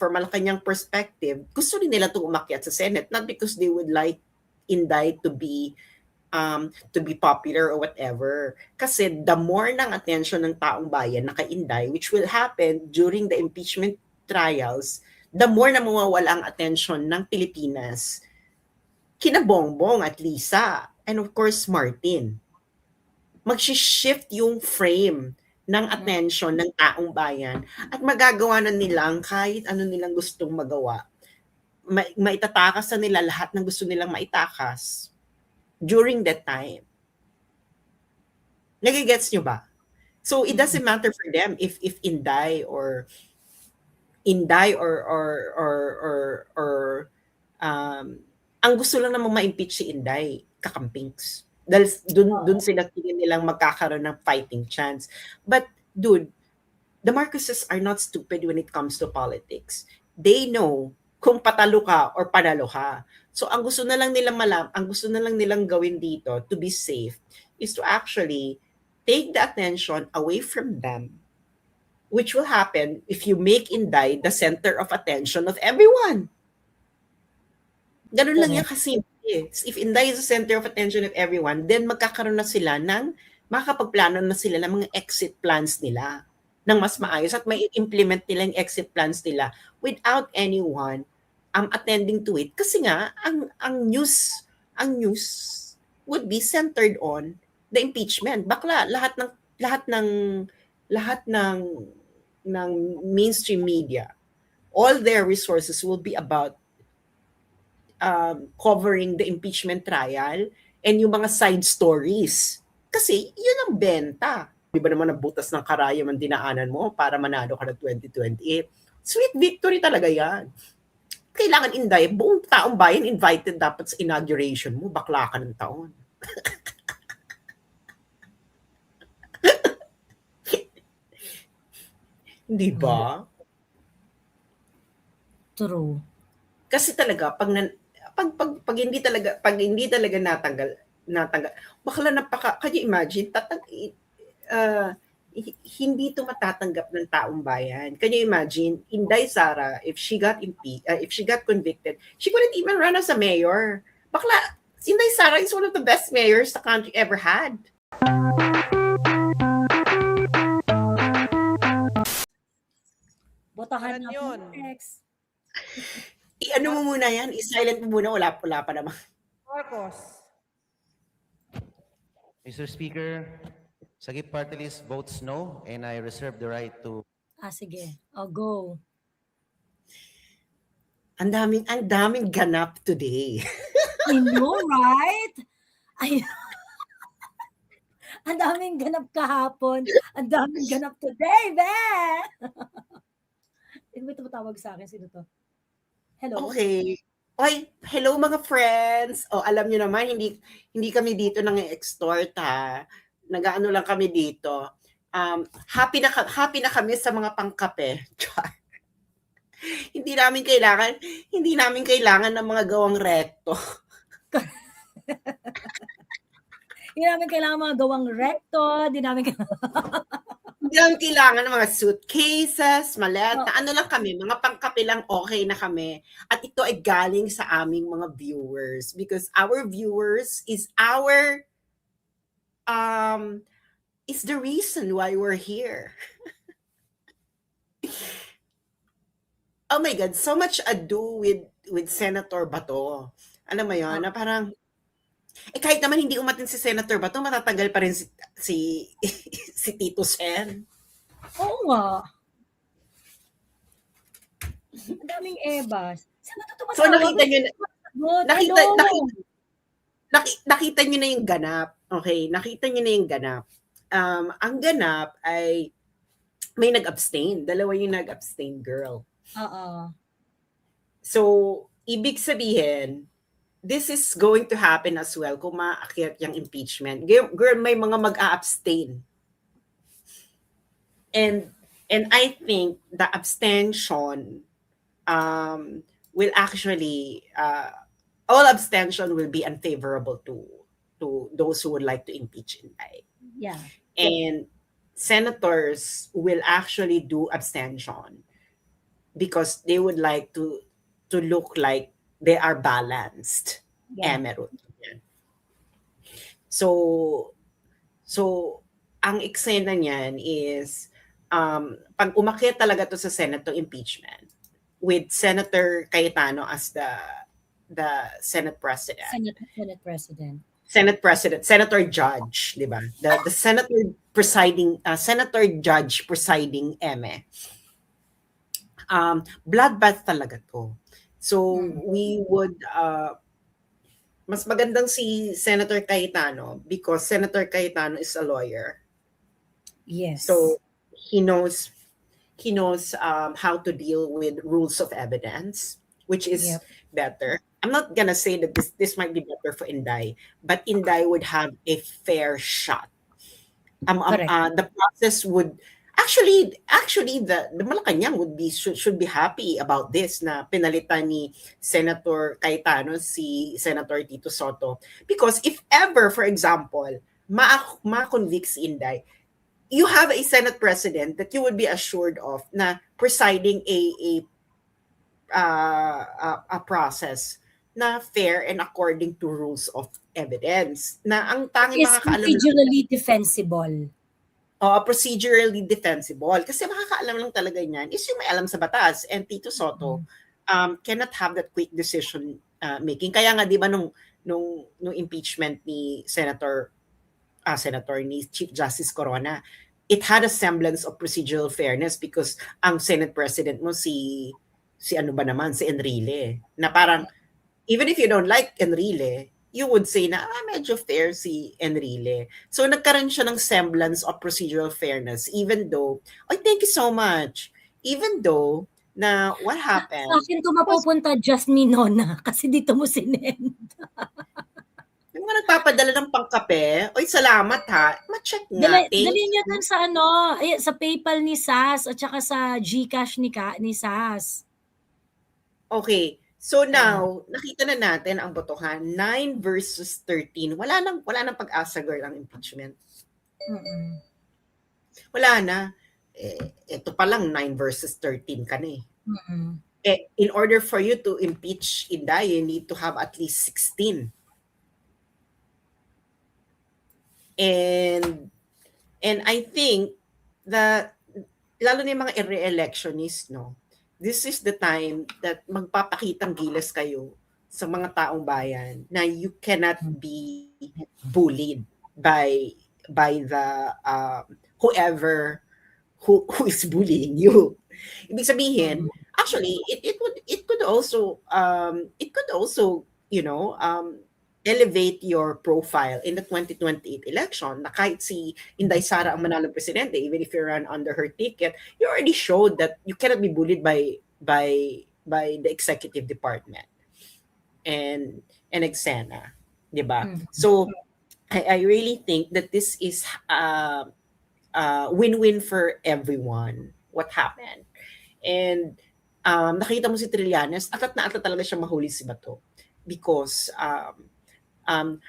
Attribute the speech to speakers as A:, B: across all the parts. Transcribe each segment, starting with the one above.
A: for Malacanang perspective, gusto rin nila itong umakyat sa Senate, not because they would like Inday to be popular or whatever. Kasi the more ng attention ng taong bayan na kay Inday, which will happen during the impeachment trials, the more na mawawala ang attention ng Pilipinas kina Bongbong at Lisa, and of course Martin. Mag-shift yung frame ng attention ng taong bayan at magagawa na nilang kahit ano nilang gustong magawa. Maitatakas na nila lahat ng gusto nilang maitakas during that time. Nagigets nyo ba? So it doesn't matter for them if Inday or ang gusto lang namang ma-impeach si Inday, kakampings. Dahil dun sila tingin nilang magkakaroon ng fighting chance. But dude, the Marcoses are not stupid when it comes to politics. They know kung patalo ka or panalo ka. So ang gusto na lang nilang gawin dito to be safe is to actually take the attention away from them, which will happen if you make Inday the center of attention of everyone. Ganun lang yan kasi. If Inday is the center of attention of everyone, then magkakaroon na sila makakapagplano na sila ng mga exit plans nila ng mas maayos at may implement nila yung exit plans nila without anyone attending to it. Kasi nga, ang news would be centered on the impeachment. Bakla, lahat ng mainstream media, all their resources will be about covering the impeachment trial and yung mga side stories. Kasi yun ang benta. Di ba naman nabutas ng karayom ang dinaanan mo para manalo ka ng 2028? Sweet victory talaga yan. Kailangan Inday, buong taong bayan invited dapat sa inauguration mo, bakla ka ng taon. Di ba?
B: True.
A: Kasi talaga pag hindi talaga natanggal, bakla can you imagine, hindi ito matatanggap ng taong bayan. Can you imagine, Inday Sara, if she got convicted, she couldn't even run as a mayor. Bakla, Inday Sara is one of the best mayors the country ever had.
B: Botahan na yun.
A: I-ano mo muna yan, i-silent mo muna, wala pa naman.
C: Marcos.
D: Mr. Speaker, Sagip Party List votes no, and I reserve the right to...
B: Sige. I'll go.
A: Ang daming ganap today.
B: I know, right? Ang daming ganap kahapon. Ang daming ganap today, be! May tumatawag sa akin. Sino to? Hello?
A: Okay. Oy, hello mga friends. Alam niyo naman, hindi kami dito nang extort ha. Nag-aano lang kami dito. Happy na kami sa mga pangkape. Hindi namin kailangan ng mga gawang rekto.
B: Hindi namin kailangan mga gawang recto. Hindi namin
A: kailangan ng mga suitcases, maleta. Ano lang kami, mga pangkape lang, okay na kami. At ito ay galing sa aming mga viewers. Because our viewers is the reason why we're here. Oh my God, so much ado with Senator Bato. Alam mo yun, na parang, kahit naman hindi umatin si Senator Bato, matatanggal pa rin si Tito Sen.
B: Oo nga. Ang daming ebas.
A: So nakita nyo na yung ganap. Okay, nakita nyo na yung ganap. Ang ganap ay may nag-abstain. Dalawa yung nag-abstain, girl. So, ibig sabihin, this is going to happen as well kung maakyat yung impeachment. Girl, may mga mag-a-abstain. And I think the abstention will actually, all abstention will be unfavorable to those who would like to impeach Inday. And senators will actually do abstention. because they would like to look like they are balanced.
B: Yeah.
A: Meron. So, ang eksena niyan is, pag umakyat talaga to sa Senate to impeachment, with Senator Cayetano as the Senate President.
B: Senate President.
A: Senator Judge, di ba? The Senator presiding, Senator Judge presiding eme. Bloodbath talaga to. So, we would, mas magandang si Senator Cayetano because Senator Cayetano is a lawyer.
B: Yes.
A: So, he knows how to deal with rules of evidence, which is better. I'm not gonna say that this might be better for Inday, but Inday would have a fair shot. The process would actually the Malacanang should be happy about this na pinalitan ni Senator Cayetano si Senator Tito Sotto, because if ever, for example, ma-convict si Inday, you have a Senate President that you would be assured of na presiding a process na fair and according to rules of evidence. Na ang tanging
B: is
A: makakaalam
B: procedurally defensible.
A: Procedurally defensible. Kasi makakaalam lang talaga niyan is yung may alam sa batas. And Tito Sotto cannot have that quick decision making. Kaya nga, di ba, nung impeachment ni Senator ni Chief Justice Corona, it had a semblance of procedural fairness because ang Senate President mo si ano ba naman, si Enrile. Na parang, even if you don't like Enrile, you would say na, medyo fair si Enrile. So, nagkaroon siya ng semblance of procedural fairness, even though, thank you so much. Even though, na what happened?
B: Sa akin ito mapupunta just ni Nona, kasi dito mo sinend.
A: Yung mga nagpapadala ng pangkape, salamat ha, ma-check nga.
B: Dali niya dun sa sa PayPal ni Sas, at saka sa GCash ni Sas.
A: Okay. So now, nakita na natin ang botohan, 9 versus 13. Wala nang pag-asa, girl, ang impeachment. Wala na. Ito pa lang 9 versus 13 ka na eh. In order for you to impeach Inday, you need to have at least 16. And I think that lalo na yung mga re-electionists, no, this is the time that magpapakitang gilas kayo sa mga taong bayan na you cannot be bullied by the whoever who is bullying you. Ibig sabihin, actually it could also elevate your profile in the 2028 election na kahit si Inday Sara ang manalo presidente, even if you run under her ticket, you already showed that you cannot be bullied by the executive department and Exena, di ba? So I really think that this is win-win for everyone what happened. And nakita mo si Trillanes, atat na atat talaga siya mahuli si Bato because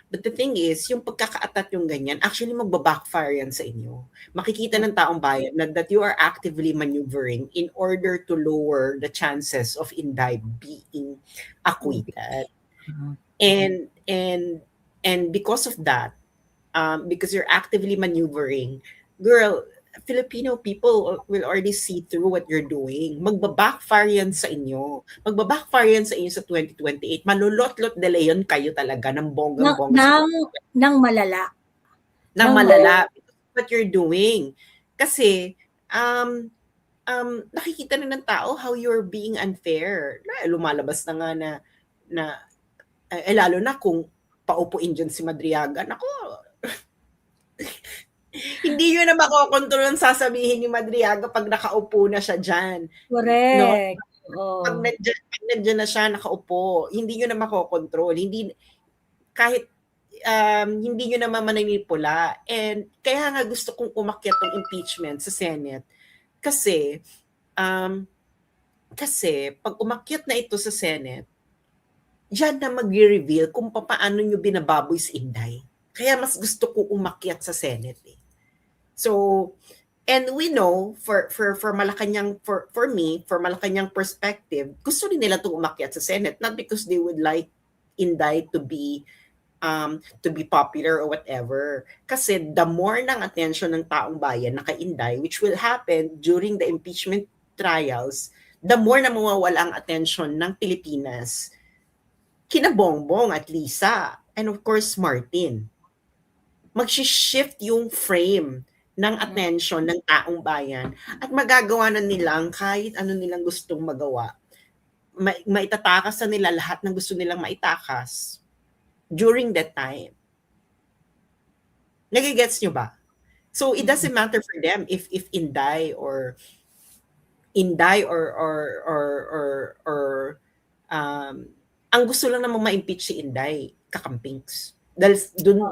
A: but the thing is, yung pagkakaatat yung ganyan, actually magbabackfire yan sa inyo. Makikita ng taong bayan that you are actively maneuvering in order to lower the chances of Inday being acquitted. And because of that, because you're actively maneuvering, girl, Filipino people will already see through what you're doing. Magbabackfire yan sa inyo. Magbabackfire yan sa inyo sa 2028. Malulot-lot de leon kayo talaga ng bonggang-bongga.
B: Nang malala.
A: Nang malala. What you're doing. Kasi, nakikita na ng tao how you're being unfair. Lumalabas na nga na lalo na kung paupuin dyan si Madriaga. Nako, hindi yun na makokontrol ang sasabihin ni Madriaga pag nakaupo na siya dyan.
B: Correct.
A: No? Pag nandiyan na siya, nakaupo, hindi yun na makokontrol. Kahit hindi nyo naman mananipula. And kaya nga gusto kong umakyat ng impeachment sa Senate. Kasi pag umakyat na ito sa Senate, diyan na mag-reveal kung paano nyo binababoy si Inday. Kaya mas gusto ko umakyat sa Senate eh. So, And we know for Malacanang, for me, for Malacanang perspective, gusto rin nila 'tong umakyat sa Senate, not because they would like Inday to be popular or whatever. Kasi the more ng attention ng taong bayan na kay Inday, which will happen during the impeachment trials, the more na mawawala ang attention ng Pilipinas kina Bongbong at Lisa, and of course Martin. Magshi-shift yung frame ng attention ng taong bayan at magagawa na nilang kahit ano nilang gustong magawa. Maitatakas na nila lahat ng gusto nilang maitakas during that time. Nagigets nyo ba? So it doesn't matter for them if Inday or ang gusto lang namang ma-impeach si Inday, kakampings. Dahil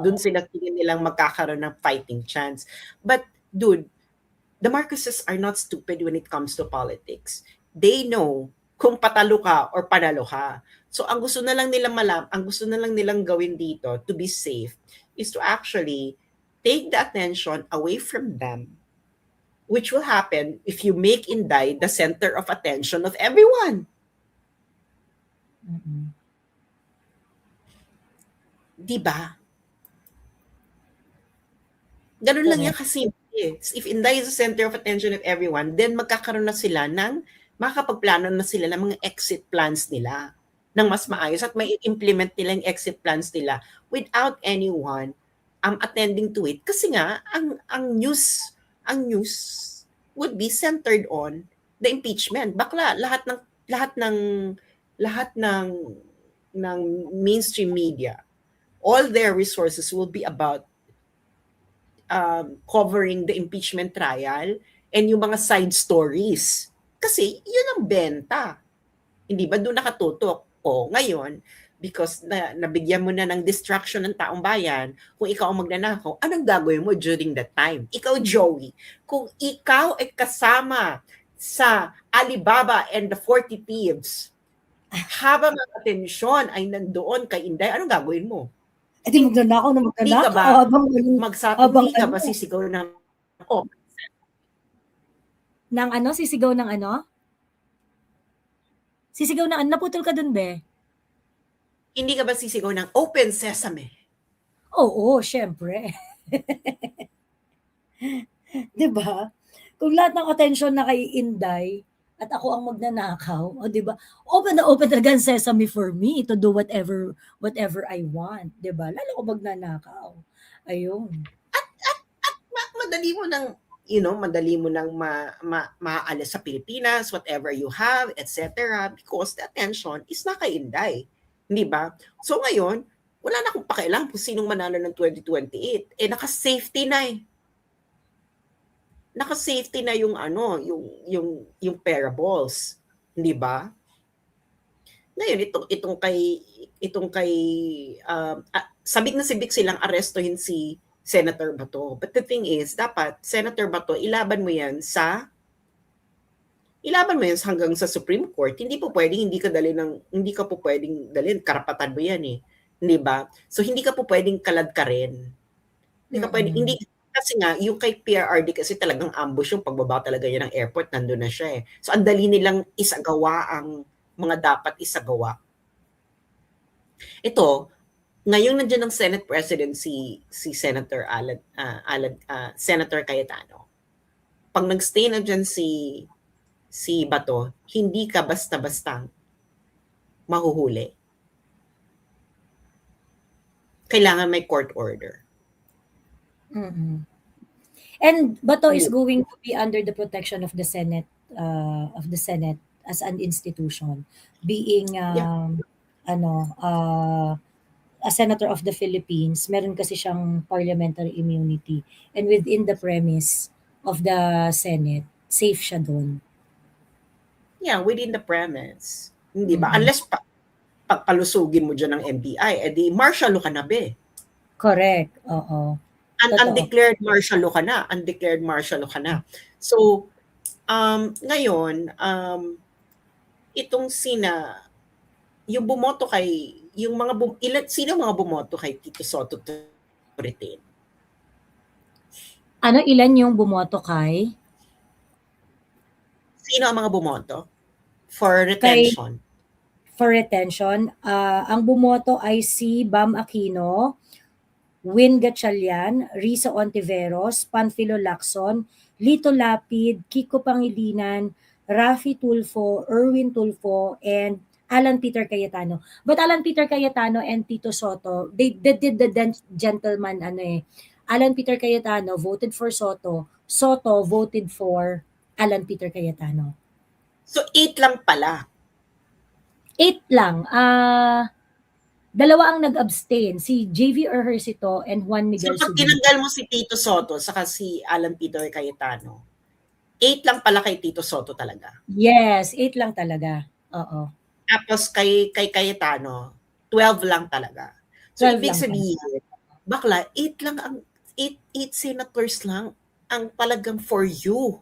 A: dun sila tingin nilang magkakaroon ng fighting chance. But dude, the Marcoses are not stupid when it comes to politics. They know kung patalo ka or panalo ka. So ang gusto na lang nilang gawin dito to be safe is to actually take the attention away from them, which will happen if you make Inday the center of attention of everyone. Diba? Ganun lang yan kasi. If Inday is the center of attention of everyone, then magkakaroon na sila ng makakapagplano na sila ng mga exit plans nila ng mas maayos at may implement nila yung exit plans nila without anyone attending to it. Kasi nga, ang news would be centered on the impeachment. Bakla, lahat ng mainstream media, all their resources will be about covering the impeachment trial and yung mga side stories. Kasi yun ang benta. Hindi ba doon nakatutok? O ngayon, because nabigyan mo na ng distraction ng taong bayan, kung ikaw ang magnanakaw, anong gagawin mo during that time? Ikaw, Joey, kung ikaw ay kasama sa Alibaba and the 40 Thieves, habang ang atensyon ay nandoon kay Inday, anong gagawin mo?
B: Eh di magnanakaw na
A: Hindi ka ba
B: magnanakaw.
A: hindi ka ba sisigaw ng
B: Ng ano? Sisigaw ng ano? Sisigaw ng ano? Naputol ka dun, be?
A: Hindi ka ba sisigaw ng open sesame?
B: Oo, syempre. 'Di ba? Kung lahat ng attention na kay Inday at ako ang magnanakaw, o 'di ba? Open na open talaga ang sesame for me to do whatever I want, 'di ba? Lalo ko magnanakaw. Ayun.
A: Madali mo nang maalis sa Pilipinas, whatever you have, etc. Because the attention is na kay Inday. Hindi ba? So ngayon, wala na akong pakialam kung sinong manalo ng 2028. Naka-safety na eh. Naka-safety na yung yung parables, hindi ba? Ngayon itong kay sabik na sibik silang arestuhin si Senator Bato. But the thing is, dapat Senator Bato, ilaban mo yan hanggang sa Supreme Court. Hindi ka po pwedeng dalhin, karapatan mo yan eh. Hindi ba? So hindi ka po pwedeng kalad ka rin. Kasi nga, yung kay PRRD kasi talagang ambush yung pagbaba talaga niya ng airport, nandun na siya eh. So ang dali nilang isagawa ang mga dapat isagawa. Ito, ngayong nandiyan ng Senate President si Senator Senator Cayetano. Pag nagstay na dyan si Bato, hindi ka basta-bastang mahuhuli. Kailangan may court order.
B: And Bato is going to be under the protection of the Senate as an institution, being a senator of the Philippines. Meron kasi siyang parliamentary immunity, and within the premise of the Senate, safe siya doon.
A: Yeah, within the premise. Hindi ba? Unless pagpalusugin mo dyan ng NBI, edi martial law ka na, be.
B: Correct. Oo.
A: Undeclared martial law ka na. So, ngayon, itong yung bumoto kay, sino mga bumoto kay Tito Soto to retain?
B: Ano, ilan yung bumoto kay?
A: Sino ang mga bumoto? For
B: Kay
A: retention.
B: for retention, ang bumoto ay si Bam Aquino, Win Gatchalian, Risa Ontiveros, Panfilo Lacson, Lito Lapid, Kiko Pangilinan, Raffy Tulfo, Erwin Tulfo, and Alan Peter Cayetano. But Alan Peter Cayetano and Tito Soto, they did the gentleman ano eh. Alan Peter Cayetano voted for Soto. Soto voted for Alan Peter Cayetano.
A: So 8 lang pala.
B: 8 lang. Dalawa ang nag-abstain, si JV Ejercito and Juan
A: So
B: Miguel
A: pag
B: Subiri.
A: tinanggal mo si Tito Soto saka si Alan Peter Cayetano, 8 lang pala kay Tito Soto talaga.
B: Yes, 8 lang talaga. Oo.
A: Tapos kay Cayetano, 12 lang talaga. So
B: 12
A: ibig
B: lang
A: sabihin, bakla, 8 lang ang 8 senators lang ang talagang for you.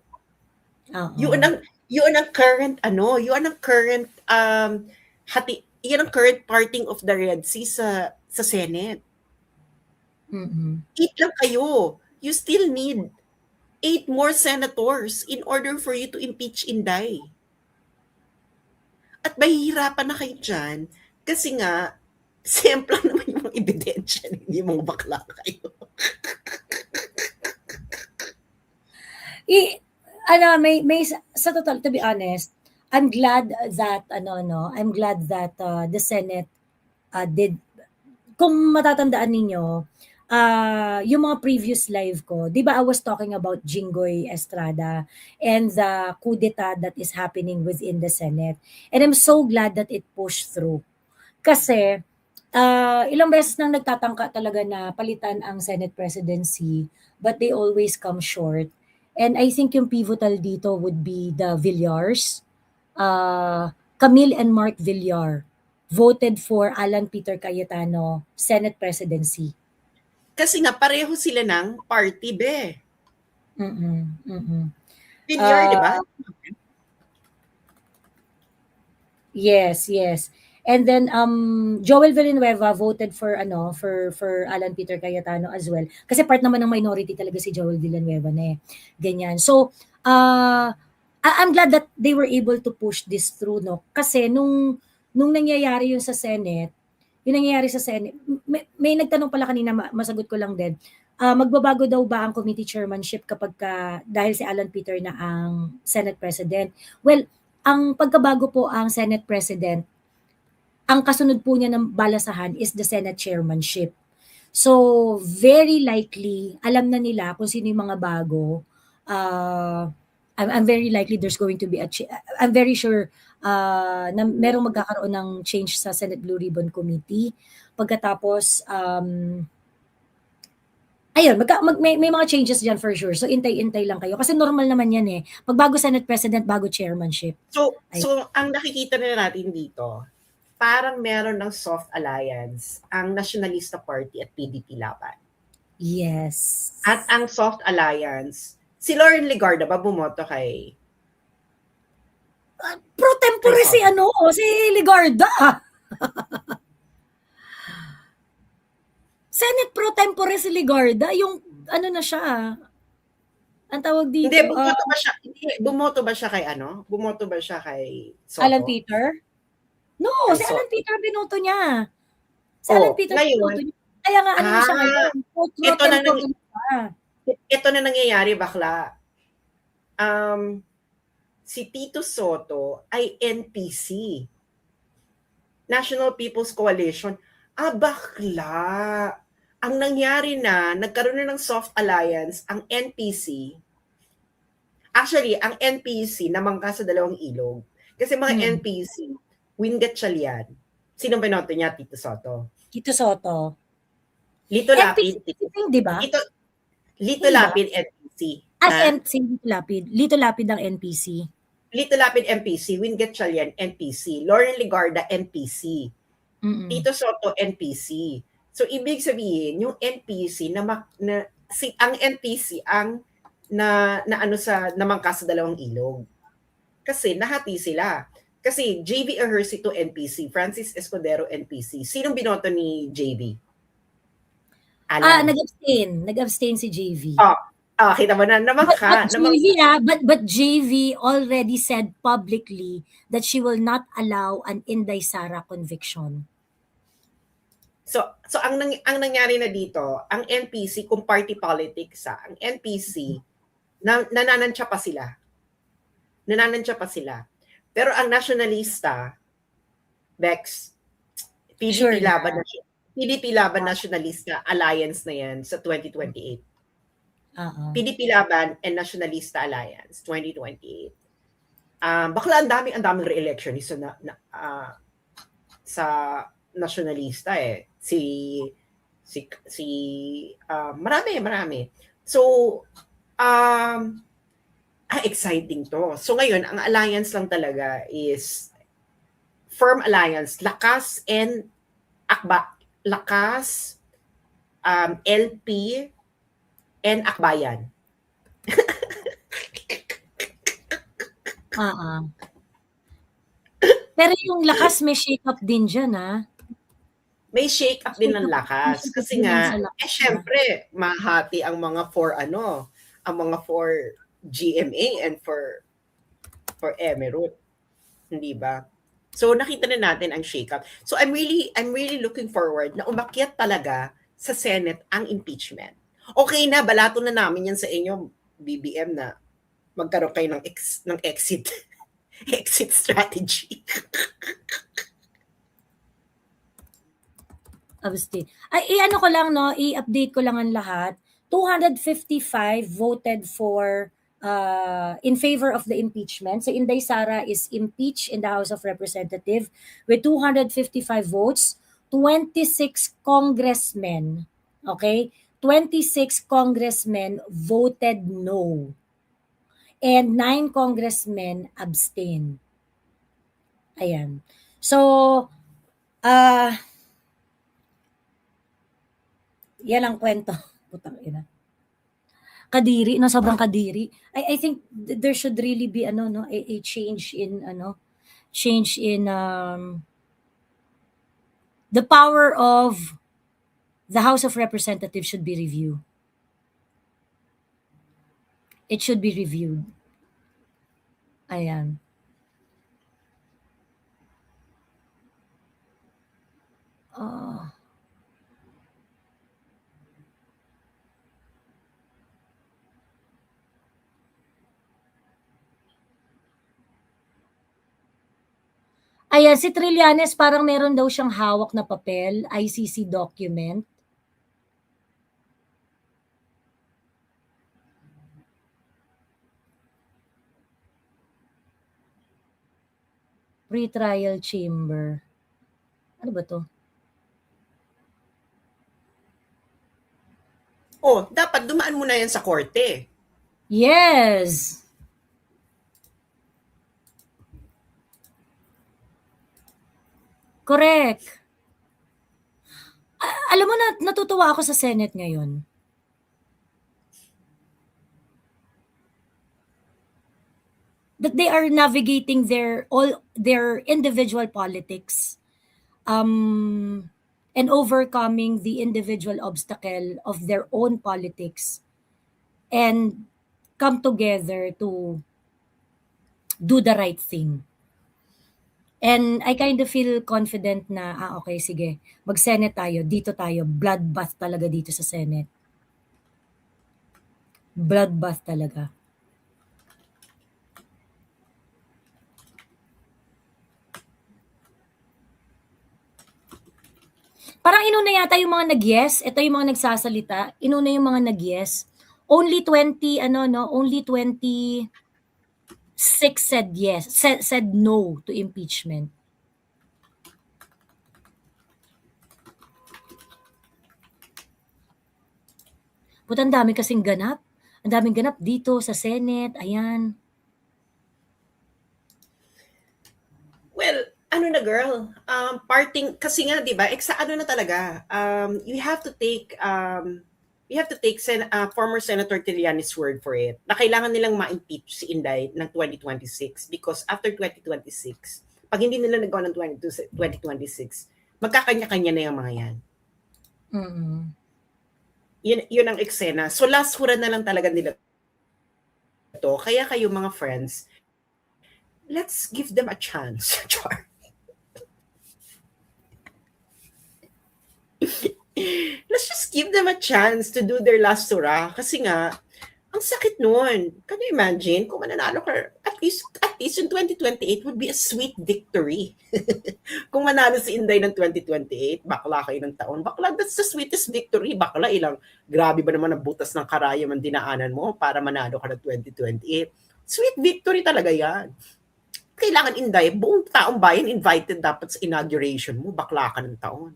B: Oo.
A: Yun ang current yun ang current yun ang current parting of the Red Sea sa Senate.
B: Mm-mm.
A: 8 lang kayo. You still need 8 more senators in order for you to impeach Inday. At mahihirapan na kayo dyan kasi nga, simple naman yung mga ebidensya, hindi mga bakla kayo.
B: May sa total, to be honest, I'm glad that the Senate did, kung matatandaan ninyo, yung mga previous live ko, di ba I was talking about Jinggoy Estrada and the coup d'etat that is happening within the Senate. And I'm so glad that it pushed through. Kasi, ilang beses nang nagtatangka talaga na palitan ang Senate presidency, but they always come short. And I think yung pivotal dito would be the Villars. Camille and Mark Villar voted for Alan Peter Cayetano Senate presidency.
A: Kasi nga, pareho sila ng party, be. Villar, di ba?
B: Yes. And then Joel Villanueva voted for Alan Peter Cayetano as well. Kasi part naman ng minority talaga si Joel Villanueva na eh. Ganyan. So, I'm glad that they were able to push this through, no? Kasi nung nangyayari yun sa Senate, may nagtanong pala kanina, masagot ko lang din. Magbabago daw ba ang committee chairmanship kapag dahil si Alan Peter na ang Senate President? Well, ang pagkabago po ang Senate President, ang kasunod po niya ng balasahan is the Senate chairmanship. So, very likely, alam na nila kung sino yung mga bago. I'm very likely there's going to be I'm very sure na merong magkakaroon ng change sa Senate Blue Ribbon Committee. Pagkatapos, ayun, may mga changes dyan for sure. So, intay-intay lang kayo. Kasi normal naman yan eh. Pag bago Senate President, bago chairmanship.
A: So ang nakikita na natin dito, parang meron ng soft alliance ang Nationalista Party at PDP laban.
B: Yes.
A: At ang soft alliance, si Lauren Legarda ba bumoto kay
B: pro tempore si Legarda. Senate pro tempore si Legarda, yung na siya. Ang tawag dito.
A: Hindi, bumoto ba siya kay Bumoto ba siya kay Soto?
B: Alan Peter? No, si Alan Peter binoto niya. Si Alan Peter binoto niya. Kaya nga siya ngayon.
A: Ito na nangyayari, bakla. Si Tito Soto ay NPC. National People's Coalition. Bakla. Ang nangyari nagkaroon na ng soft alliance ang NPC. Actually, ang NPC namangka sa dalawang ilog. Kasi mga NPC, Win Gatchalian. Sino binoto niya? Tito Soto.
B: Tito Soto.
A: Lito Lapid.
B: Di ba?
A: Lito Lapid, NPC.
B: Lito Lapid ang NPC.
A: Lito Lapid, NPC. Win Gatchalian, NPC. Lauren Legarda, NPC. Tito Soto, NPC. So, ibig sabihin, yung NPC ang NPC ang namangka sa dalawang ilog. Kasi nahati sila. Kasi JV Ejercito NPC, Francis Escudero NPC. Sinong binoto ni JV?
B: Nag-abstain si JV.
A: Kita mo na, namangka.
B: But JV already said publicly that she will not allow an Inday Sara conviction.
A: So ang nangyari na dito, ang NPC kung party politics ang NPC nananansya pa sila. Pero ang nationalista, Bex,
B: Sure
A: PDP Laban Nationalista Alliance na yan sa 2028. PDP Laban and Nationalista Alliance 2028. Bakla ang daming re-election sa nationalista marami. So exciting to. So ngayon ang alliance lang talaga is firm alliance, Lakas and Lakas, LP and Akbayan.
B: Pero yung Lakas may shake-up din dyan,
A: May shake-up din ng Lakas. Kasi nga, syempre, mahati ang mga for GMA and for Emerald. Hindi ba? So nakita na natin ang shake-up. So I'm really looking forward na umakyat talaga sa Senate ang impeachment. Okay na, balato na namin yan sa inyo, BBM, na magkaroon kayo ng exit strategy.
B: Ano ko lang, i-update ko lang ang lahat. 255 voted for in favor of the impeachment. So Inday Sara is impeached in the House of Representatives with 255 votes. 26 congressmen, 26 congressmen voted no. And 9 congressmen abstain. Ayan. So, yan ang kwento. Putang ina. Kadiri, sobrang kadiri. I think there should really be a change in the power of the House of Representatives should be reviewed. It should be reviewed. Ayan. Ayan, si Trillanes parang meron daw siyang hawak na papel, ICC document. Pre-trial chamber. Ano ba to?
A: Dapat dumaan mo na yan sa korte.
B: Yes! Correct. Alam mo na, natutuwa ako sa Senate ngayon. That they are navigating all their individual politics and overcoming the individual obstacle of their own politics and come together to do the right thing. And I kind of feel confident na, okay, sige, mag-Senate tayo, dito tayo, bloodbath talaga dito sa Senate. Bloodbath talaga. Parang inuna yata yung mga nag-yes, ito yung mga nagsasalita, inuna yung mga nag-yes. Only 26 said yes, said no to impeachment. But ang dami kasing ganap. Ang daming ganap dito sa Senate. Ayan.
A: Well, girl, parting, kasi nga, di ba, na talaga, you have to take former Senator Trillanes' word for it na kailangan nilang ma-impeach si Inday ng 2026 because after 2026, pag hindi nila nagawa ng 2026, magkakanya-kanya na yung mga yan. yun ang eksena. So last hura na lang talaga nila to. Kaya kayo mga friends, let's give them a chance. Char. Let's just give them a chance to do their last hurrah. Kasi nga, ang sakit nun. Can you imagine? Kung mananalo ka, at least yung 2028 would be a sweet victory. Kung manalo si Inday ng 2028, bakla kayo ng taon. Bakla, that's the sweetest victory. Bakla, grabe ba naman ang butas ng karayom ang dinaanan mo para manalo ka ng 2028. Sweet victory talaga yan. Kailangan, Inday, buong taong bayan invited dapat sa inauguration mo. Bakla ka ng taon.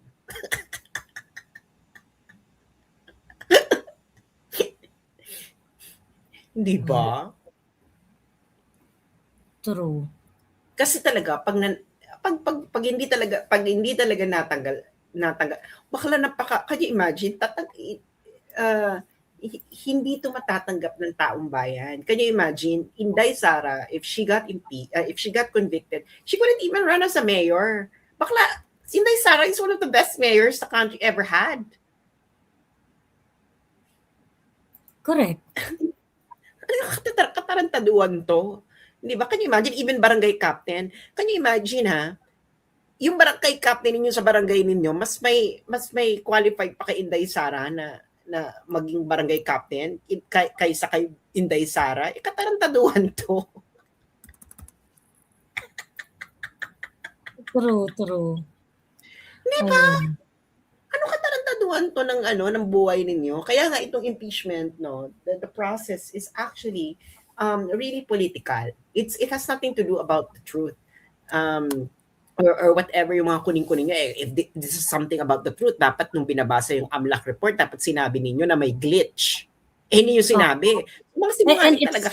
A: Hindi ba?
B: True.
A: Kasi talaga pag hindi talaga natanggal bakla can you imagine hindi to matatanggap ng taong bayan. Can you imagine Inday Sara if she got convicted, she couldn't even run as a mayor. Bakla Inday Sara is one of the best mayors the country ever had.
B: Correct.
A: Katarantaduan to. Di ba? Can you imagine, even barangay captain, can you imagine ha, yung barangay captain ninyo sa barangay ninyo, mas may qualified pa kay Inday Sara na maging barangay captain kaysa kay Inday Sara, katarantaduan to.
B: True.
A: Di ba? Ano katarantaduhan to ng buhay ninyo? Kaya nga itong impeachment, no, the process is actually really political. It has nothing to do about the truth. Or whatever yung mga kuning-kuning nyo. If this is something about the truth, dapat nung binabasa yung AMLAC report, dapat sinabi ninyo na may glitch. Hindi nyo sinabi. Mga sinungaling talaga.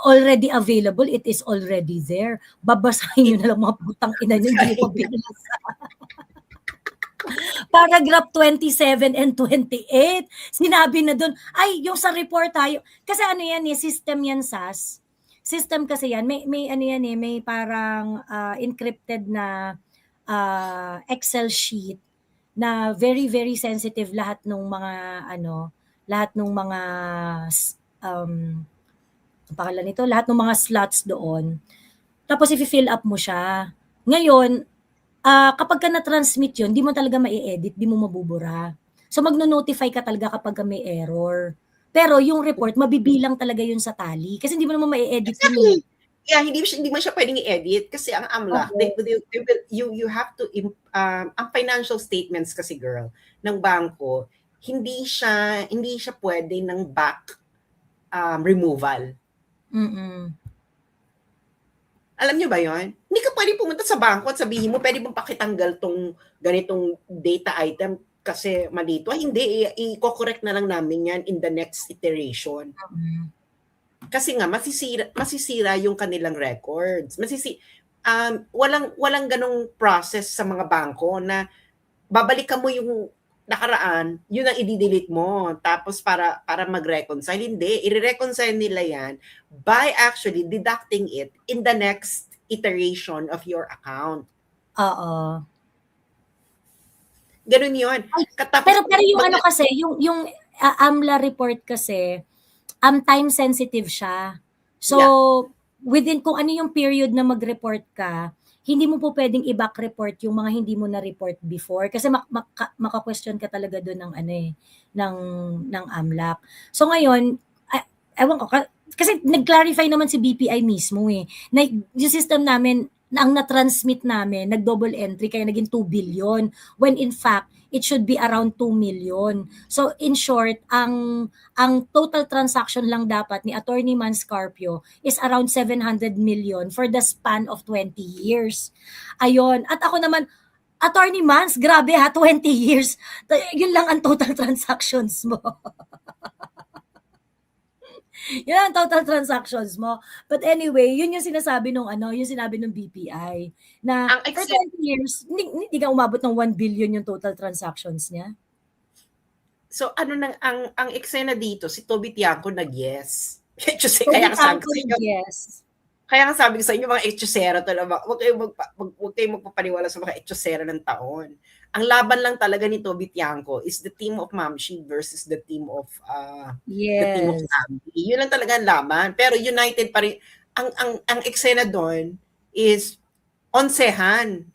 B: Already available, it is already there. Babasahin nyo na lang mga putang ina nyo, hindi pa binasa. Paragraph 27 and 28, sinabi na doon, ay, yung sa report tayo, kasi ano yan system yan, SAS. System kasi yan, may ano yan may parang encrypted na Excel sheet na very, very sensitive lahat ng mga, pangalan nito, lahat ng mga slots doon. Tapos i-fill up mo siya. Ngayon, kapag ka na-transmit yun, di mo talaga ma-edit, di mo mabubura. So magno-notify ka talaga kapag may error. Pero yung report, mabibilang talaga yun sa tally. Kasi hindi mo naman ma-edit yun.
A: Yeah, hindi mo siya pwedeng i-edit kasi ang AMLAC, you have to, ang financial statements kasi girl, ng bangko, hindi siya pwede ng back removal. Alam niyo ba yon? Hindi ka pwede pumunta sa bangko at sabihin mo, pwede bang pakitanggal tong ganitong data item kasi malito. Hindi, i-correct na lang namin yan in the next iteration. Kasi nga, masisira yung kanilang records. Walang ganong process sa mga bangko na babalikan mo yung nakaraan, yun ang i-delete mo. Tapos para mag-reconcile. Hindi, i-reconcile nila yan by actually deducting it in the next iteration of your account.
B: Oo.
A: Ganun yun.
B: Pero yung ano kasi, yung AMLA report kasi, time sensitive siya. So, within kung ano yung period na mag-report ka, hindi mo po pwedeng i-back report yung mga hindi mo na-report before kasi maka-question ka talaga doon ng AMLAC. So ngayon, ewan ko, kasi nag-clarify naman si BPI mismo na yung system namin, ang na-transmit namin, nag-double entry kaya naging 2 billion when in fact, it should be around 2 million. So in short, ang total transaction lang dapat ni Attorney Man Scarpio is around 700 million for the span of 20 years. Ayun. At ako naman, Attorney Mans, grabe 20 years. Yun lang ang total transactions mo. Yan ang total transactions mo. But anyway, yun yung sinasabi yung sinabi ng BPI na for 20 years, hindi ka umabot ng 1 billion yung total transactions niya.
A: So ang eksena dito, si Toby Tiangco nag-yes.
B: Kaya kasabi ko yes.
A: Kaya nga sabi ko sa inyo, mga etchosera talaga, wag kayong magpapaniwala sa mga etchosera ng taon. Ang laban lang talaga ni Toby Tiangco is the team of Mamshi versus the team of
B: Yes.
A: Lambi. Yun lang talaga ang laban. Pero united pa rin. Ang eksena doon is onsehan.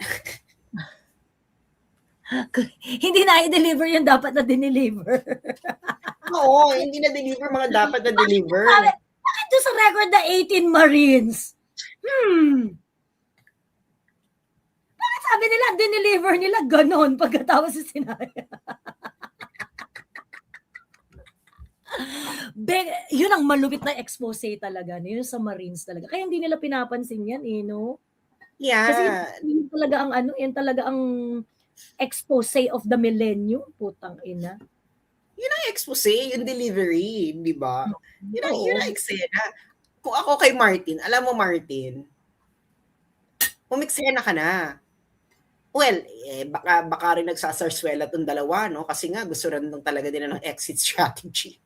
B: Hindi na i-deliver yung dapat na dineliver.
A: Oo, hindi na deliver mga dapat na deliver.
B: Bakit doon sa record na 18 Marines? Bakit sabi nila, dineliver nila ganon pagkatapos sa Sinaya? Yun ang malupit na expose talaga. Yun sa Marines talaga. Kaya hindi nila pinapansin yan no? Kasi
A: Yeah.
B: yun talaga ang yan talaga ang expose of the millennium. Putang ina.
A: Yun ang expose, yung delivery, di ba? Yun ang
B: Oo.
A: eksena. Kung ako kay Martin, alam mo Martin, umiksena ka na. Well, baka rin nagsasarswela tong dalawa, no? Kasi nga, gusto rin talaga nila ng exit strategy.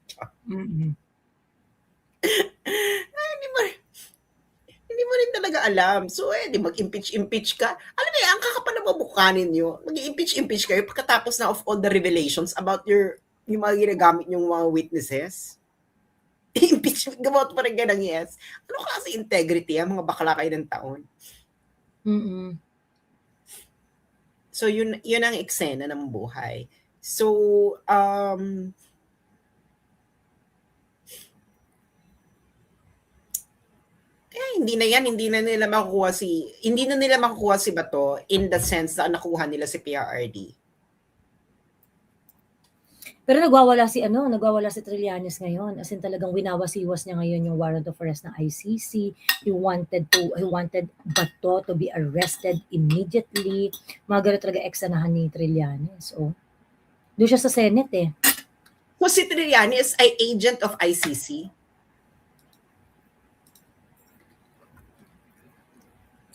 A: Hindi mo rin talaga alam. So, di mag-impeach ka. Alam mo, ang kakapal na mabukanin nyo. Mag-impeach kayo pagkatapos na of all the revelations about yung mga ginagamit yung mga witnesses. Impeachment, gamot pa rin ka ng yes. Ano kasi integrity, mga bakla kayo ng taon. So, yun ang eksena ng buhay. So, hindi na nila makukuha si Bato in the sense na nakuha nila si PRRD.
B: Pero nagwawala si Trillanes ngayon. As in talagang winawasiwas niya ngayon yung warrant of arrest ng ICC. He wanted Bato to be arrested immediately. Mga ganun talaga eksanahan ni Trillanes. Doon siya sa Senate eh.
A: So si Trillanes ay agent of ICC?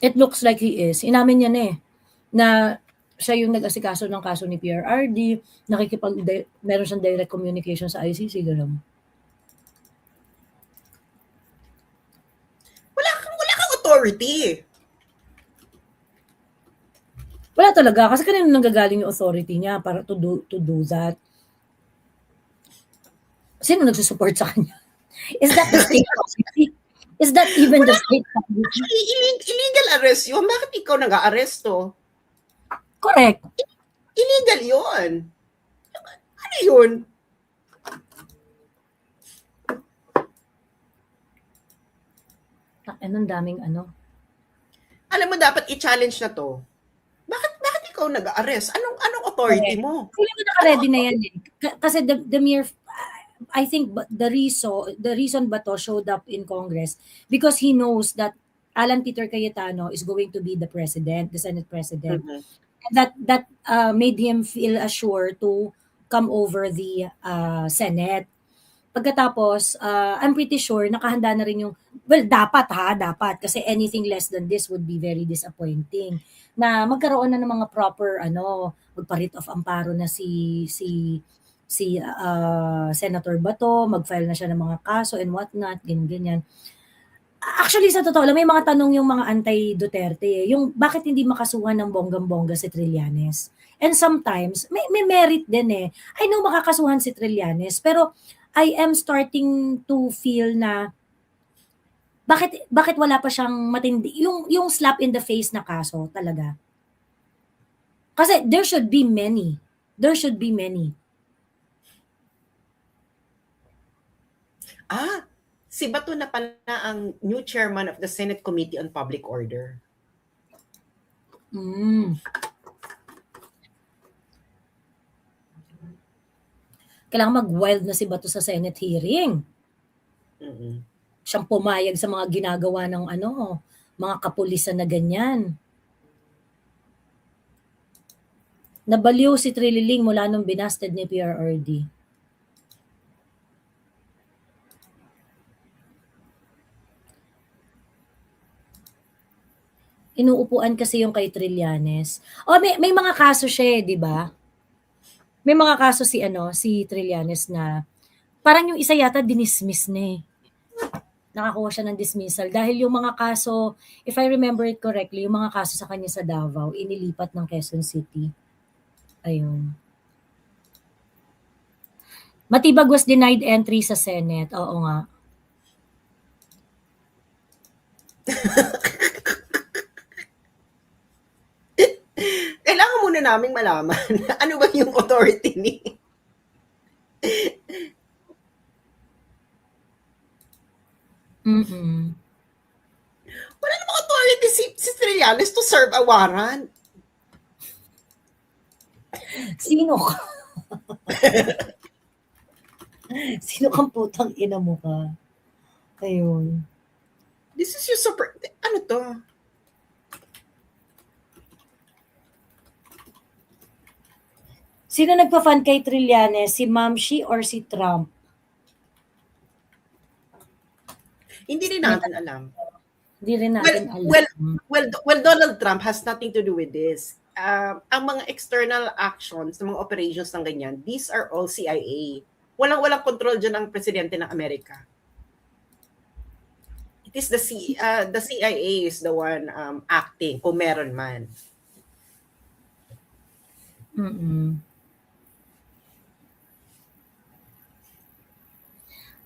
B: It looks like he is. Inamin niya na siya yung nag-asikaso ng kaso ni PRRD, meron siyang direct communication sa ICC, gano'n.
A: Wala kang authority.
B: Wala talaga, kasi kanino nanggagaling yung authority niya para to do that? Sino nagsusupport sa kanya? Is that the state policy? Is that even the state policy?
A: Actually, illegal arrest yun. Bakit ikaw nag-aaresto?
B: Correct.
A: Illegal yun. Ano yun?
B: Anong daming
A: Alam mo, dapat i-challenge na to. Bakit ikaw nag-arrest? Anong authority mo?
B: Feeling ko naka-ready na yan eh. Kasi the mere, I think the reason Bato showed up in Congress because he knows that Alan Peter Cayetano is going to be the Senate president. And that made him feel assured to come over the Senate. Pagkatapos, I'm pretty sure nakahanda na rin yung, dapat kasi anything less than this would be very disappointing. Na magkaroon na ng mga proper magpa-writ of amparo na si Senator Bato, mag-file na siya ng mga kaso and whatnot, ganyan. Actually, sa totoo lang, may mga tanong yung mga anti-Duterte yung bakit hindi makasuhan ng bonggang-bongga si Trillanes. And sometimes, may merit din I know makakasuhan si Trillanes, pero I am starting to feel na bakit wala pa siyang matindi, yung slap in the face na kaso talaga. Kasi there should be many.
A: Si Bato na pala ang new chairman of the Senate Committee on Public Order.
B: Kailangan mag-wild na si Bato sa Senate hearing. Siyang pumayag sa mga ginagawa ng mga kapulisan na ganyan. Nabaliw si Trililing mula nung binasted ni PRRD. Inuupuan kasi yung kay Trillanes. May mga kaso siya, di ba? May mga kaso si Trillanes na parang yung isa yata dinismiss na Nakakuha siya ng dismissal dahil yung mga kaso, if I remember it correctly, yung mga kaso sa kanya sa Davao, inilipat ng Quezon City. Ayun. Matibag was denied entry sa Senate. Oo nga.
A: Kailangan muna naming malaman ano ba yung authority ni
B: Mm.
A: wala namang authority si Trillanes to serve a warrant.
B: Sino ka? Sino kang putang ina mo ka? Ayun.
A: This is your super, ano to?
B: Sino nagpa-fan kay Trillanes? Si Mamshi or si Trump?
A: Hindi rin natin alam.
B: Hindi rin natin alam.
A: Well, Donald Trump has nothing to do with this. Ang mga external actions, ng mga operations ng ganyan, these are all CIA. Walang control dyan ang presidente ng Amerika. It is the CIA is the one acting, kung meron man.
B: Mm-mm.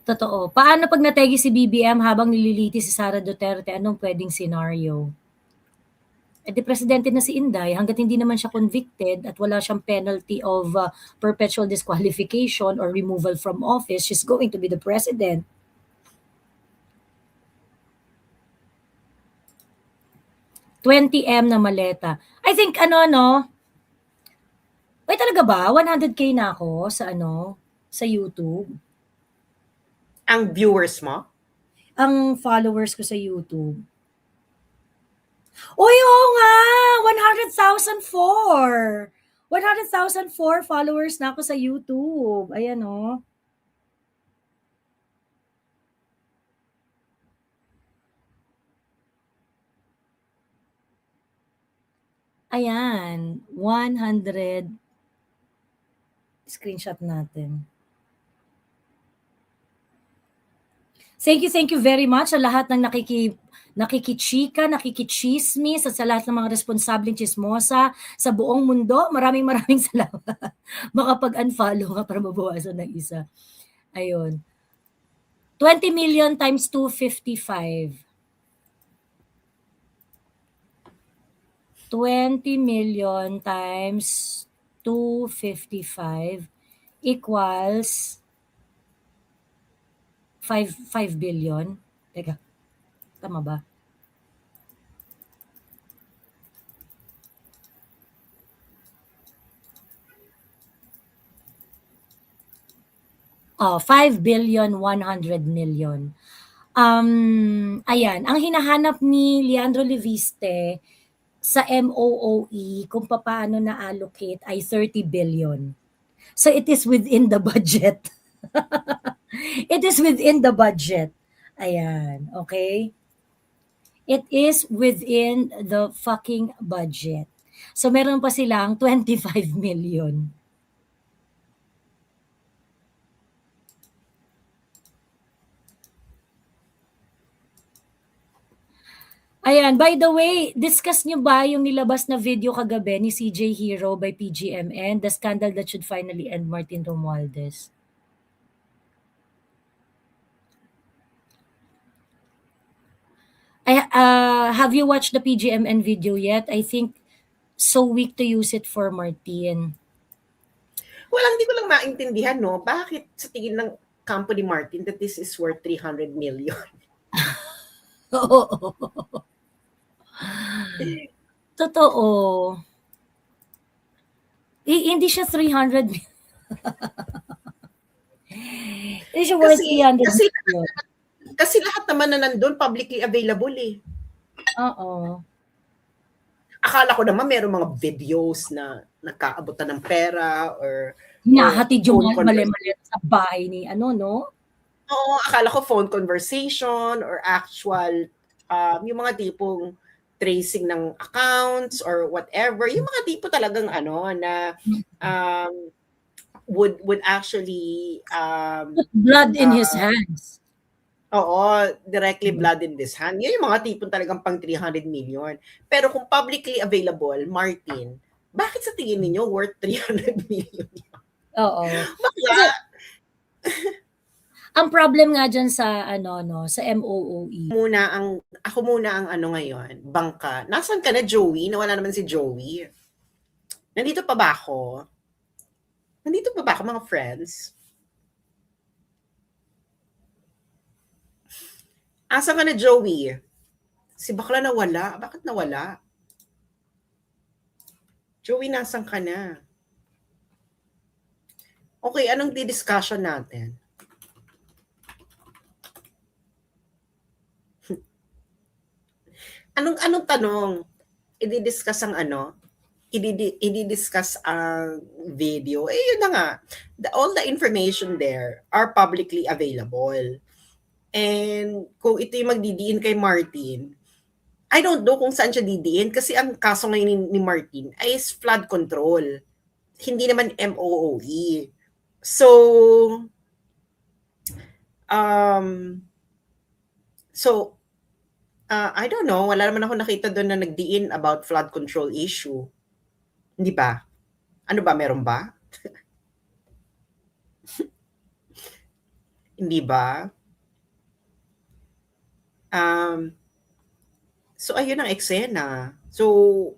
B: Totoo. Paano pag nategi si BBM habang nililiti si Sara Duterte? Anong pwedeng scenario? Eh di presidente na si Inday, hanggat hindi naman siya convicted at wala siyang penalty of perpetual disqualification or removal from office, she's going to be the president. $20M na maleta. I think no? Wait, talaga ba? 100K na ako sa YouTube.
A: Ang viewers mo?
B: Ang followers ko sa YouTube. Uy, oo nga! 100,004! 100,004 followers na ako sa YouTube. Ayan, oh. Ayan, 100. Screenshot natin. Thank you very much sa lahat ng nakikichika, nakikichismis, at sa lahat ng mga responsableng chismosa sa buong mundo. Maraming salamat. Makapag-unfollow ka para mabawasan ng isa. Ayun. 20 million times 255. 20 million times 255 equals 5 billion. Teka, tama ba? Oh, 5 billion 100 million. Ayan, ang hinahanap ni Leandro Leviste sa MOOE kung paano na-allocate ay 30 billion. So it is within the budget. It is within the budget. Ayan, okay? It is within the fucking budget. So meron pa silang 25 million. Ayan, by the way, discuss nyo ba yung nilabas na video kagabi ni CJ Hero by PGMN, the scandal that should finally end Martin Romualdez? Have you watched the PGMN video yet? I think so weak to use it for Martin.
A: Well, hindi ko lang maintindihan, no? Bakit sa tingin ng company Martin that this is worth 300 million?
B: Oo. Totoo. Hindi siya 300 million. Hindi siya worth 300 million.
A: Kasi lahat naman na nandun, publicly available eh.
B: Oo.
A: Akala ko naman meron mga videos na nagkaabutan ng pera or
B: Hinahatid yung
A: phone
B: mali-mali sa bahay ni no?
A: Oo, akala ko phone conversation or actual, yung mga tipong tracing ng accounts or whatever. Yung mga tipo talagang na would actually
B: Put blood in his hands.
A: Oo, directly
B: Mm.
A: blood in this hand. Yun yung mga tipong talagang pang 300 million. Pero kung publicly available, Martin, bakit sa tingin ninyo worth 300 million?
B: Oo.
A: Bakla.
B: Kasi ang problem nga diyan sa ano 'no, sa MOOE.
A: Ako muna ang ano ngayon, bangka. Nasaan ka na, Joey? Nawala naman si Joey. Nandito pa ba ako? Nandito pa ba ako, mga friends? Asa ka na, Joey? Si bakla nawala. Bakit nawala? Joey, nasan ka na? Okay, anong di-discussion natin? Anong tanong? I-discuss ang ano? I-discuss ang video. Eh, yun na nga. All the information there are publicly available. And kung ito yung magdidiin kay Martin, I don't know kung saan siya didiin kasi ang kaso ngayon ni Martin ay is flood control. Hindi naman MOOE. So, um, so, I don't know. Wala naman ako nakita doon na nagdiin about flood control issue. Hindi ba? Ano ba? Meron ba? Hindi ba? So ayun ang eksena. So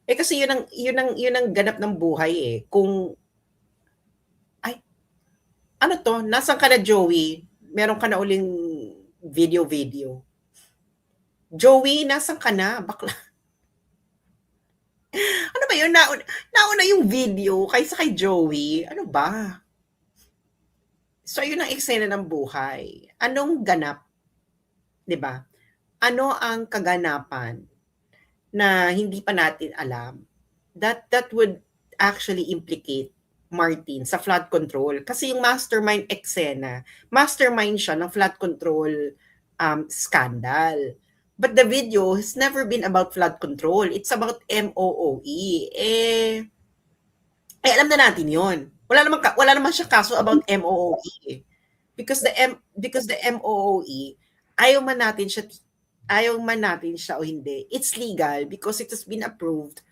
A: kasi yun ang ganap ng buhay eh. Kung ay ano to, nasaan ka na, Joey? Meron ka na uling video. Joey, nasaan ka na? Bakla. Ano ba yun? Nauna yung video kaysa kay Joey. Ano ba? So ayun ang eksena ng buhay. Anong ganap? 'Di ba? Ano ang kaganapan na hindi pa natin alam that would actually implicate Martin sa flood control? Kasi yung mastermind eksena, mastermind siya ng flood control scandal. But the video has never been about flood control. It's about MOOE. Alam na natin yon. Wala naman siya kaso about MOOE. Because the MOOE, ayaw man natin siya o hindi, it's legal because it has been approved.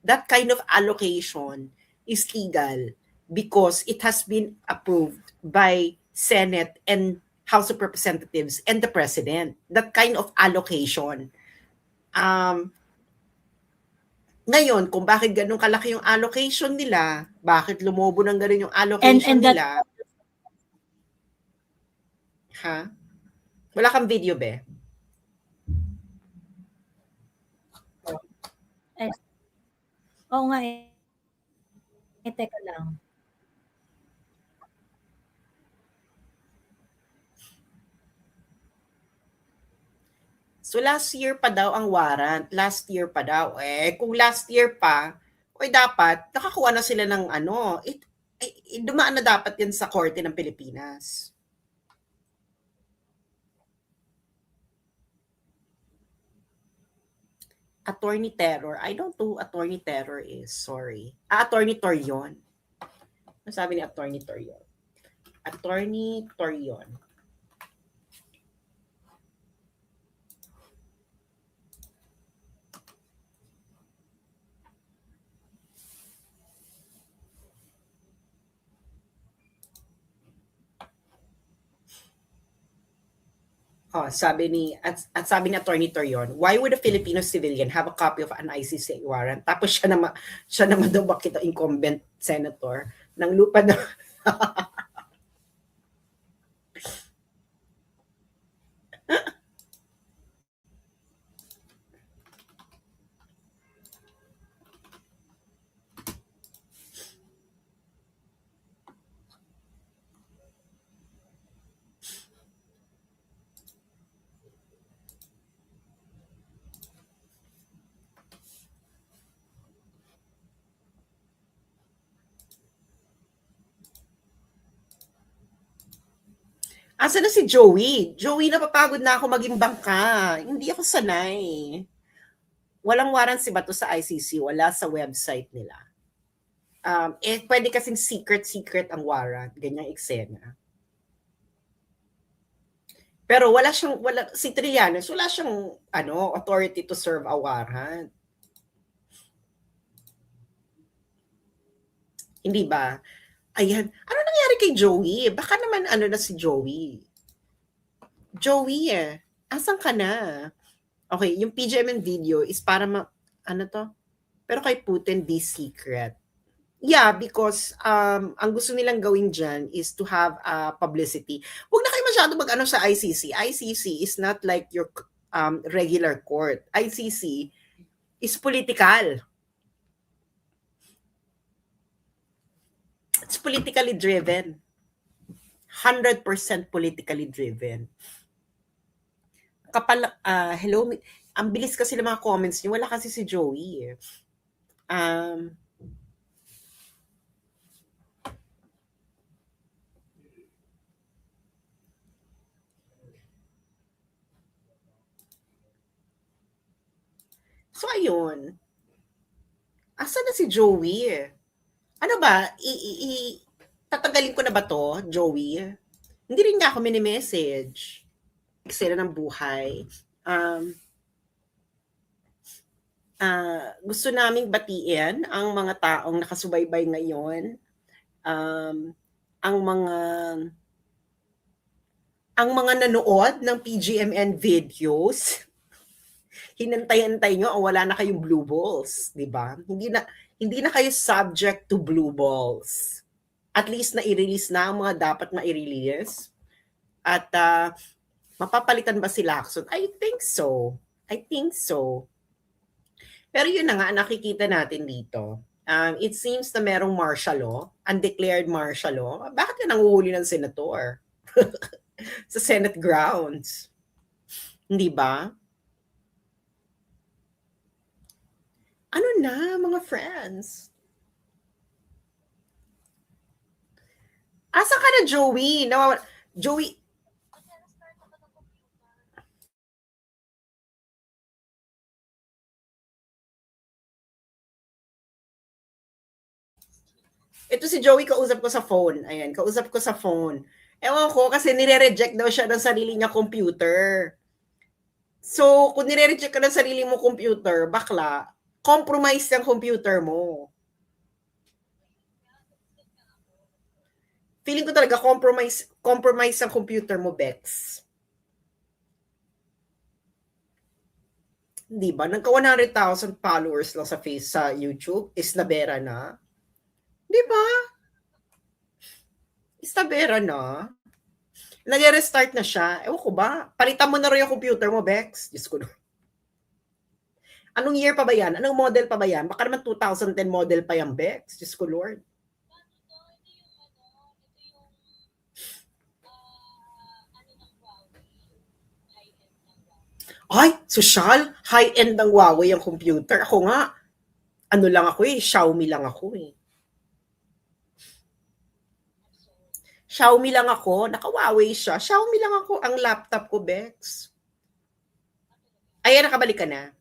A: That kind of allocation is legal because it has been approved by Senate and House of Representatives and the President. That kind of allocation. Ngayon, kung bakit ganun kalaki yung allocation nila, bakit lumobo ng ganun yung allocation
B: And that
A: nila, ha? Wala kang video, be?
B: oo nga teka lang.
A: So last year pa daw ang warrant. Last year pa daw. Kung last year pa, dapat nakakuha na sila ng ano. Dumaan na dapat yan sa korte ng Pilipinas. Attorney Terror. I don't know who Attorney Terror is. Sorry. Attorney Torion. Ano sabi ni Attorney Torion? Attorney Torion. Sabi ni Attorney Torion, why would a Filipino civilian have a copy of an ICC warrant? Tapos siya naman daw bakit incumbent senator ng lupa na Asa na si Joey? Joey, napapagod na ako maging bangka. Hindi ako sanay. Walang warrant si Bato sa ICC. Wala sa website nila. Pwede kasing secret ang warrant. Ganyang eksena. Pero si Trillanes, wala siyang authority to serve a warrant. Hindi ba? Ayan. Ano nangyari kay Joey? Baka naman na si Joey. Joey asan ka na? Okay, yung PGMN video is para ano to? Pero kay Putin, be secret. Yeah, because ang gusto nilang gawin dyan is to have publicity. Huwag na kayo masyado mag-ano sa ICC. ICC is not like your regular court. ICC is political. It's politically driven. 100% politically driven. Hello, ang bilis kasi ng mga comments niyo. Wala kasi si Joey. So, ayun. Asa na si Joey? Ano ba? Tatagalin ko na ba to, Joey? Hindi rin nga ako mini-message. Eksena ng buhay. Gusto naming batiin ang mga taong nakasubaybay ngayon. Ang mga nanood ng PGMN videos, hinantay-antay nyo o wala na kayong blue balls, di ba? Hindi na kayo subject to blue balls. At least na i-release na ang mga dapat ma-i-release. At mapapalitan ba si Lacson? I think so. Pero yun na nga, nakikita natin dito. It seems na merong martial law, undeclared martial law. Bakit ka nanguhuli ng senator? Sa Senate grounds. Hindi ba? Ano na, mga friends? Asa ka na, Joey? Joey, ito si Joey, kausap ko sa phone. Ayan, kausap ko sa phone. Ewan ko, kasi nire-reject daw siya ng sarili niya computer. So, kung nire-reject ka ng sarili mo computer, bakla, compromise yung computer mo. Feeling ko talaga compromise ang computer mo, Bex. Di ba? Nagka 100,000 followers lang sa YouTube, is nabera na. Di ba? Is nabera na. Nag-restart na siya. Ewan ko ba? Palitan mo na rin yung computer mo, Bex. Diyos ko. Anong year pa ba yan? Anong model pa ba yan? Baka naman 2010 model pa yan, Bex. Diyos ko, Lord. Ay, social, high-end ng Huawei ang computer. Ako nga, Xiaomi lang ako eh. Xiaomi lang ako, naka-Huawei siya. Xiaomi lang ako, ang laptop ko, Bex. Ayan, nakabalik ka na.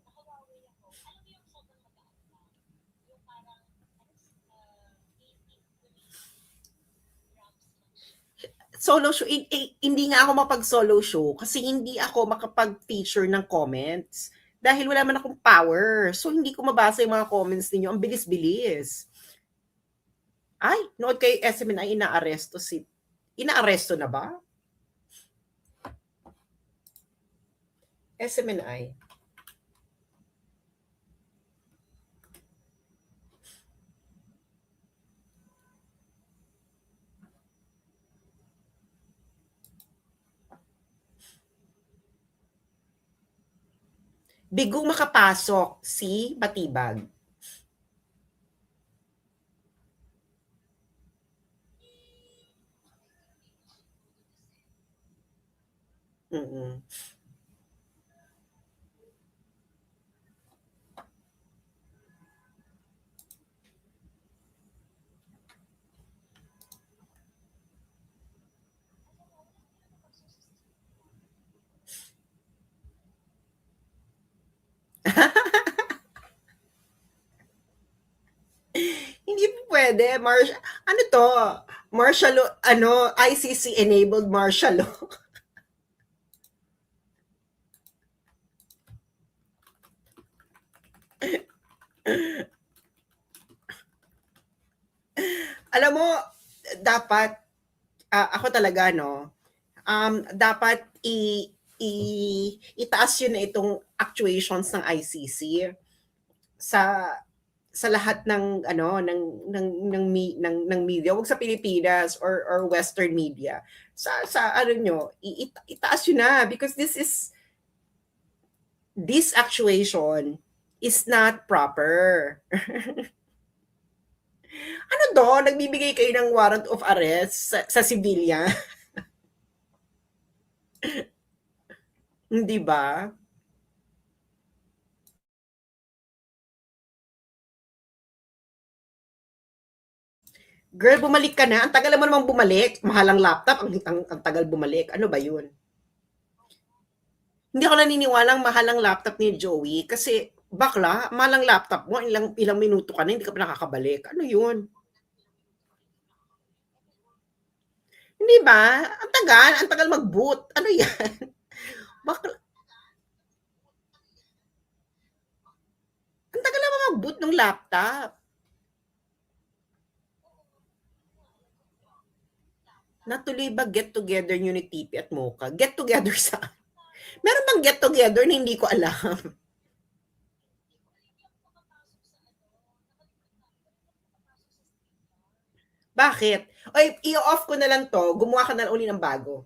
A: Solo show, hindi nga ako mapag-solo show kasi hindi ako makapag-feature ng comments dahil wala man akong power. So, hindi ko mabasa yung mga comments ninyo. Ang bilis-bilis. Ay, nood kay SMNI, inaaresto na ba? SMNI. Bigong makapasok si Batibag. Mm-mm. Hindi pwede. Ano to? Martial law, ICC-enabled martial law. Alam mo, dapat, ako talaga, no, dapat itaas yun na itong actuations ng ICC sa lahat ng ano ng media, wag sa Pilipinas or western media, sa ano nyo, itaas yun na, because this actuation is not proper. Ano do, nagbibigay kayo ng warrant of arrest sa Sevilla? Hindi ba? Girl, bumalik ka na. Ang tagal mo namang bumalik. Mahalang laptop, ang tagal bumalik. Ano ba yun? Hindi ako naniniwalang mahalang laptop ni Joey kasi bakla, mahalang laptop mo, ilang minuto ka na, hindi ka pa nakakabalik. Ano yun? Hindi ba? Ang tagal mag-boot. Ano yan? Bakla, ang tagal naman mag-boot ng laptop. Natuloy ba get together nyo ni Tipi at Mocha? Get together sa... Meron bang get together na hindi ko alam? Bakit? Oy, i-off ko na lang to. Gumawa ka na lang uli ng bago.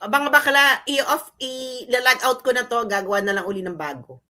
A: Mga bakla, i-off, i-log out ko na to. Gagawa na lang uli ng bago.